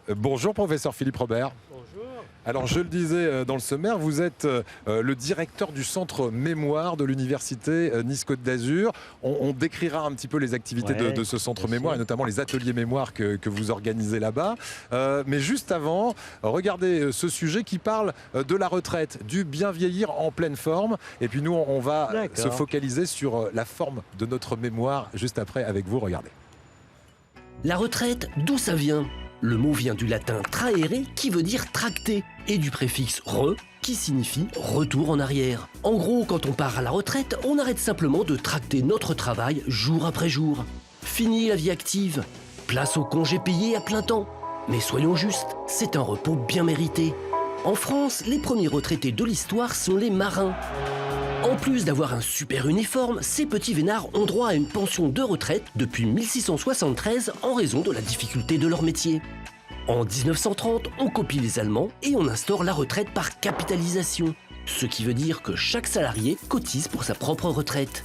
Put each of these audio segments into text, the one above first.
Bonjour professeur Philippe Robert. Bonjour. Alors je le disais dans le sommaire, vous êtes le directeur du centre mémoire de l'université Nice-Côte d'Azur. On décrira un petit peu les activités de ce centre mémoire et notamment les ateliers mémoire que vous organisez là-bas. Mais juste avant, regardez ce sujet qui parle de la retraite, du bien vieillir en pleine forme. Et puis nous, on va se focaliser sur la forme de notre mémoire juste après avec vous. Regardez. La retraite, d'où ça vient ? Le mot vient du latin trahere qui veut dire tracter et du préfixe re qui signifie retour en arrière. En gros, quand on part à la retraite, on arrête simplement de tracter notre travail jour après jour. Fini la vie active, place au congé payé à plein temps. Mais soyons justes, c'est un repos bien mérité. En France, les premiers retraités de l'histoire sont les marins. En plus d'avoir un super uniforme, ces petits vénards ont droit à une pension de retraite depuis 1673 en raison de la difficulté de leur métier. En 1930, on copie les Allemands et on instaure la retraite par capitalisation, ce qui veut dire que chaque salarié cotise pour sa propre retraite.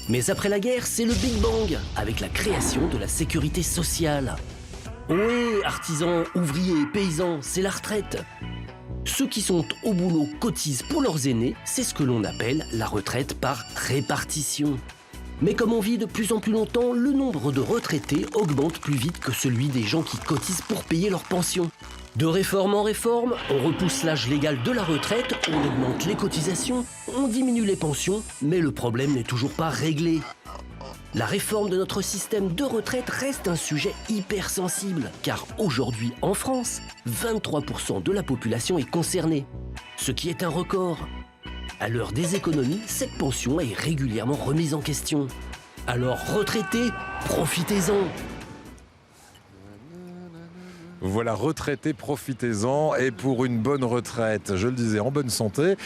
Mais après la guerre, c'est le Big Bang, avec la création de la sécurité sociale. Oui, artisans, ouvriers, paysans, c'est la retraite. Ceux qui sont au boulot cotisent pour leurs aînés, c'est ce que l'on appelle la retraite par répartition. Mais comme on vit de plus en plus longtemps, le nombre de retraités augmente plus vite que celui des gens qui cotisent pour payer leur pension. De réforme en réforme, on repousse l'âge légal de la retraite, on augmente les cotisations, on diminue les pensions, mais le problème n'est toujours pas réglé. La réforme de notre système de retraite reste un sujet hyper sensible, car aujourd'hui en France, 23% de la population est concernée, ce qui est un record. À l'heure des économies, cette pension est régulièrement remise en question. Alors retraités, profitez-en! Voilà, retraités, profitez-en, et pour une bonne retraite, je le disais, en bonne santé,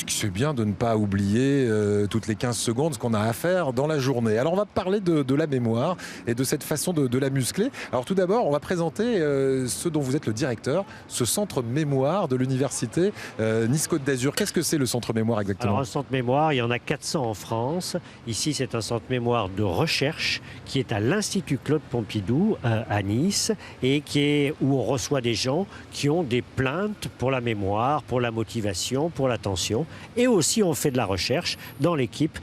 c'est bien de ne pas oublier toutes les 15 secondes ce qu'on a à faire dans la journée. Alors on va parler de la mémoire et de cette façon de la muscler. Alors tout d'abord, on va présenter ce dont vous êtes le directeur, ce centre mémoire de l'université Nice-Côte d'Azur. Qu'est-ce que c'est le centre mémoire exactement ? Alors un centre mémoire, il y en a 400 en France. Ici, c'est un centre mémoire de recherche qui est à l'Institut Claude Pompidou à Nice et où on reçoit des gens qui ont des plaintes pour la mémoire, pour la motivation, pour l'attention. Et aussi, on fait de la recherche dans l'équipe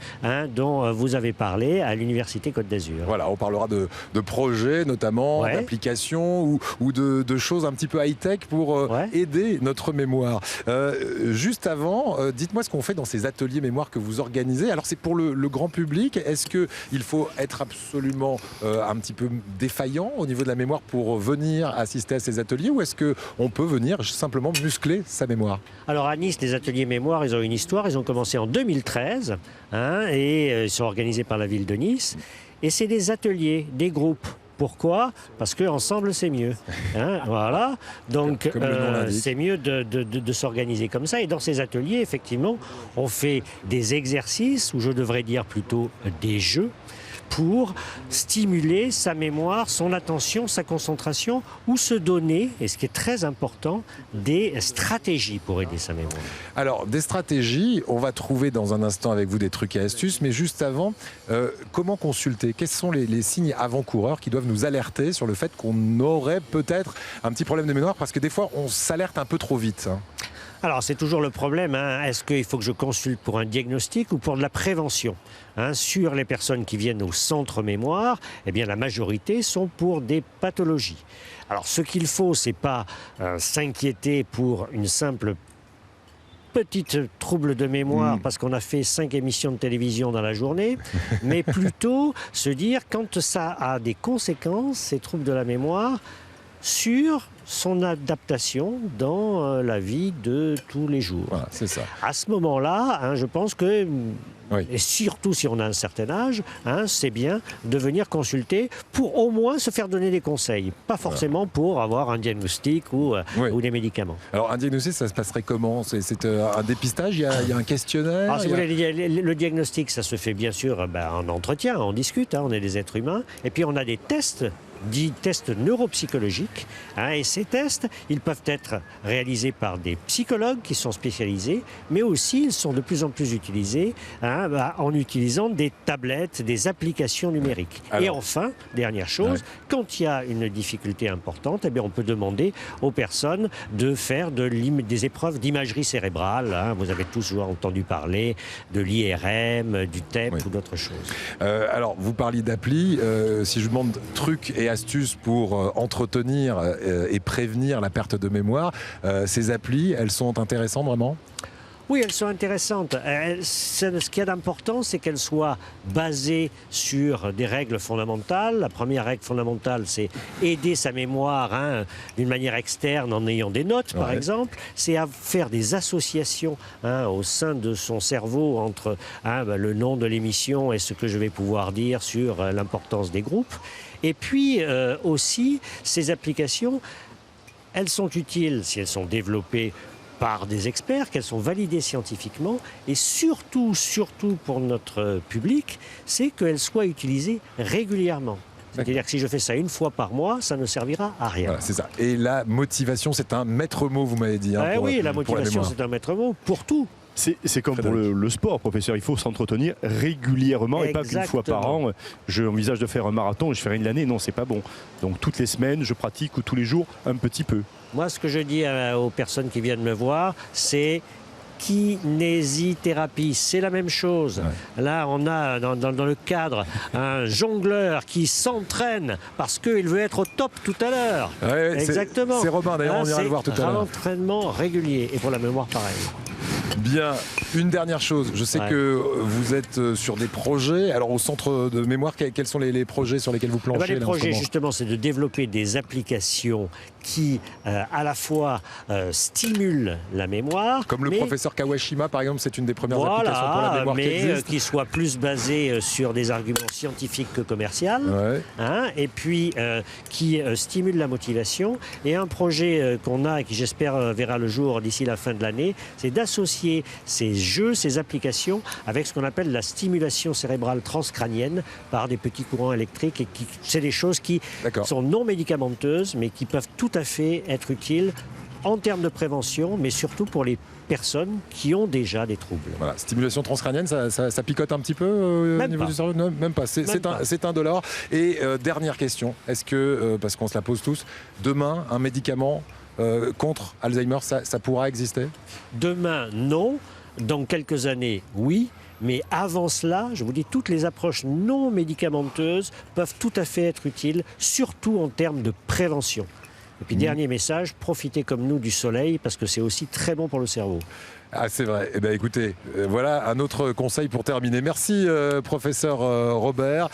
dont vous avez parlé à l'Université Côte d'Azur. Voilà, on parlera de projets, notamment d'applications ou de choses un petit peu high-tech pour aider notre mémoire. Juste avant, dites-moi ce qu'on fait dans ces ateliers mémoire que vous organisez. Alors, c'est pour le grand public. Est-ce qu'il faut être absolument un petit peu défaillant au niveau de la mémoire pour venir assister à ces ateliers, ou est-ce qu'on peut venir simplement muscler sa mémoire ? Alors à Nice, les ateliers mémoire, ils ont une histoire. Ils ont commencé en 2013 et ils sont organisés par la ville de Nice. Et c'est des ateliers, des groupes. Pourquoi ? Parce qu'ensemble, c'est mieux. Voilà. Donc, c'est mieux de s'organiser comme ça. Et dans ces ateliers, effectivement, on fait des exercices, ou je devrais dire plutôt des jeux, pour stimuler sa mémoire, son attention, sa concentration, ou se donner, et ce qui est très important, des stratégies pour aider sa mémoire. Alors, des stratégies, on va trouver dans un instant avec vous des trucs et astuces, mais juste avant, comment consulter ? Quels sont les signes avant-coureurs qui doivent nous alerter sur le fait qu'on aurait peut-être un petit problème de mémoire, parce que des fois, on s'alerte un peu trop vite. Alors, c'est toujours le problème. Est-ce qu'il faut que je consulte pour un diagnostic ou pour de la prévention ? Sur les personnes qui viennent au centre mémoire, eh bien, la majorité sont pour des pathologies. Alors, ce qu'il faut, c'est pas s'inquiéter pour une simple petite trouble de mémoire parce qu'on a fait 5 émissions de télévision dans la journée, mais plutôt se dire quand ça a des conséquences, ces troubles de la mémoire, sur son adaptation dans la vie de tous les jours. Voilà, c'est ça. À ce moment-là, je pense que, et surtout si on a un certain âge, c'est bien de venir consulter pour au moins se faire donner des conseils. Pas forcément pour avoir un diagnostic ou des médicaments. Alors un diagnostic, ça se passerait comment ? C'est un dépistage, il y a un questionnaire ? Alors, si vous voulez, le diagnostic, ça se fait bien sûr en entretien, on discute, on est des êtres humains. Et puis on a des tests dits tests neuropsychologiques. Et ces tests, ils peuvent être réalisés par des psychologues qui sont spécialisés, mais aussi ils sont de plus en plus utilisés en utilisant des tablettes, des applications numériques. Et enfin, dernière chose, quand il y a une difficulté importante, eh bien, on peut demander aux personnes de faire des épreuves d'imagerie cérébrale. Vous avez tous entendu parler de l'IRM, du TEP ou d'autres choses. Alors, vous parliez d'appli. Si je vous demande trucs et astuces pour entretenir et prévenir la perte de mémoire, ces applis, elles sont intéressantes vraiment ? Oui, elles sont intéressantes. Ce qu'il y a d'important, c'est qu'elles soient basées sur des règles fondamentales. La première règle fondamentale, c'est aider sa mémoire d'une manière externe en ayant des notes, par exemple. C'est à faire des associations au sein de son cerveau entre le nom de l'émission et ce que je vais pouvoir dire sur l'importance des groupes. Et puis aussi, ces applications, elles sont utiles si elles sont développées par des experts, qu'elles sont validées scientifiquement, et surtout pour notre public, c'est qu'elles soient utilisées régulièrement. C'est-à-dire que si je fais ça une fois par mois, ça ne servira à rien. Voilà, c'est ça. Et la motivation, c'est un maître mot, vous m'avez dit. Oui, la motivation, c'est un maître mot pour tout. C'est comme pour le sport, professeur. Il faut s'entretenir régulièrement et pas qu'une fois par an. Je envisage de faire un marathon et je ferai une l'année. Non, c'est pas bon. Donc toutes les semaines, je pratique ou tous les jours un petit peu. Moi, ce que je dis aux personnes qui viennent me voir, c'est kinésithérapie, c'est la même chose. Là, on a dans le cadre un jongleur qui s'entraîne parce qu'il veut être au top tout à l'heure. Exactement. C'est Robin, d'ailleurs, on ira le voir tout à l'heure. C'est un entraînement régulier. Et pour la mémoire, pareil. Bien, une dernière chose. Je sais que vous êtes sur des projets. Alors, au centre de mémoire, quels sont les projets sur lesquels vous planchez? Les projets, justement, c'est de développer des applications qui, à la fois, stimulent la mémoire. Comme le professeur Kawashima, par exemple, c'est une des premières applications pour la mémoire qui existe. Qui soit plus basée sur des arguments scientifiques que commerciaux. Et puis, qui stimule la motivation. Et un projet qu'on a et qui, j'espère, verra le jour d'ici la fin de l'année, c'est d'associer ces jeux, ces applications avec ce qu'on appelle la stimulation cérébrale transcrânienne par des petits courants électriques. Et c'est des choses qui sont non médicamenteuses, mais qui peuvent tout à fait être utiles en termes de prévention, mais surtout pour les personnes qui ont déjà des troubles. Voilà, stimulation transcrânienne, ça picote un petit peu au niveau du cerveau? Non, même pas. C'est indolore. Et dernière question, est-ce que, parce qu'on se la pose tous, demain, un médicament contre Alzheimer, ça pourra exister? Demain, non. Dans quelques années, oui. Mais avant cela, je vous dis, toutes les approches non médicamenteuses peuvent tout à fait être utiles, surtout en termes de prévention. Et puis, dernier message, profitez comme nous du soleil, parce que c'est aussi très bon pour le cerveau. Ah, c'est vrai. Eh bien, écoutez, voilà un autre conseil pour terminer. Merci, professeur Robert.